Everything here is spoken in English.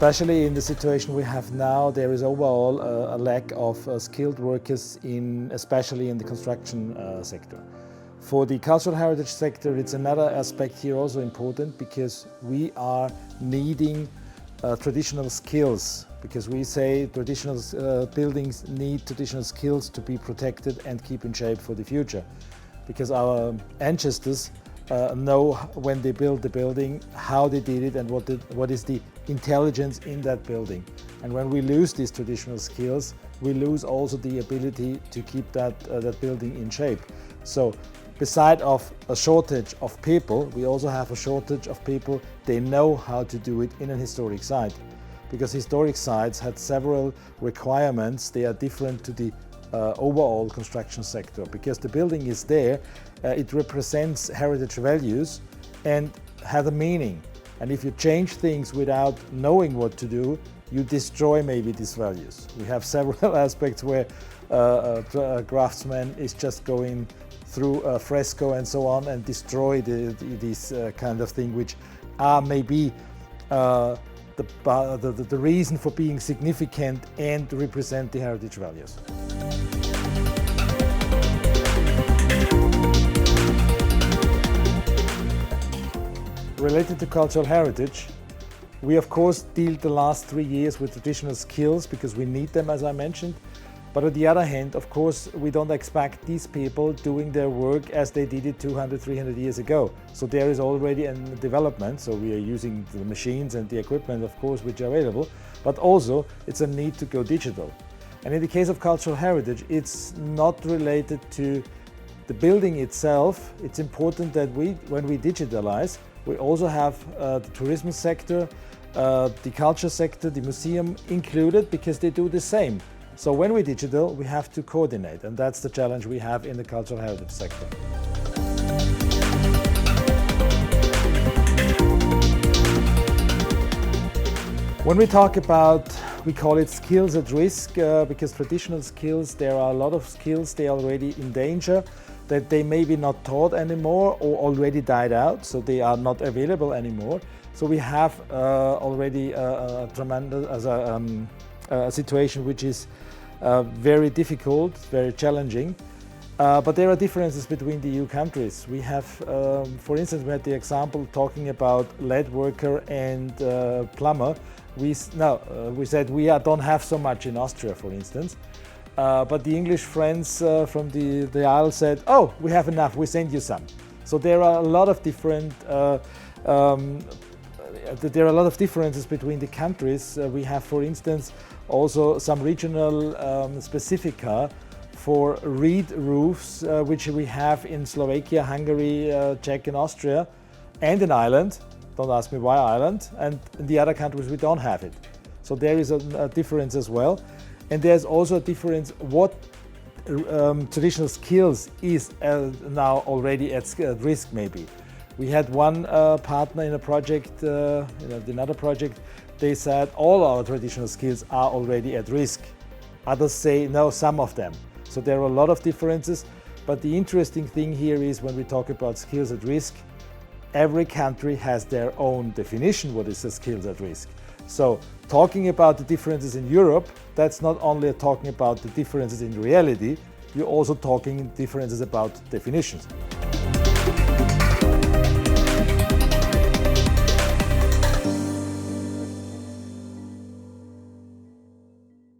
Especially in the situation we have now, there is overall a lack of skilled workers, especially in the construction sector. For the cultural heritage sector, it's another aspect here also important, because we are needing traditional skills, because we say traditional buildings need traditional skills to be protected and keep in shape for the future. Because our ancestors know when they built the building, how they did it, and what is the intelligence in that building. And when we lose these traditional skills, we lose also the ability to keep that building in shape. So beside of a shortage of people, we also have a shortage of people. They know how to do it in an historic site, because historic sites had several requirements. They are different to the overall construction sector, because the building is there, it represents heritage values and has a meaning. And if you change things without knowing what to do, you destroy maybe these values. We have several aspects where a craftsman is just going through a fresco and so on and destroy these kind of thing, which are maybe the reason for being significant and represent the heritage values. Related to cultural heritage, we of course deal the last 3 years with traditional skills because we need them, as I mentioned. But on the other hand, of course, we don't expect these people doing their work as they did it 200, 300 years ago. So there is already a development. So we are using the machines and the equipment, of course, which are available, but also it's a need to go digital. And in the case of cultural heritage, it's not related to the building itself. It's important that when we digitalize, we also have the tourism sector, the culture sector, the museum included, because they do the same. So when we're digital, we have to coordinate, and that's the challenge we have in the cultural heritage sector. When we talk about, we call it skills at risk, because traditional skills, there are a lot of skills, they are already in danger, that they may be not taught anymore or already died out, so they are not available anymore. So we have already a tremendous a situation which is very difficult, very challenging. But there are differences between the EU countries. We have, for instance, we had the example talking about lead worker and plumber. We said we don't have so much in Austria, for instance. But the English friends from the Isle said, oh, we have enough, we send you some. So there are a lot of different differences between the countries. We have, for instance, also some regional specifica for reed roofs, which we have in Slovakia, Hungary, Czech and Austria, and in Ireland. Don't ask me why Ireland. And in the other countries we don't have it. So there is a difference as well. And there's also a difference what traditional skills is now already at risk maybe. We had one partner in a project, in another project, they said all our traditional skills are already at risk. Others say no, some of them. So there are a lot of differences, but the interesting thing here is when we talk about skills at risk, every country has their own definition what is the skills at risk. So talking about the differences in Europe, that's not only talking about the differences in reality, you're also talking differences about definitions.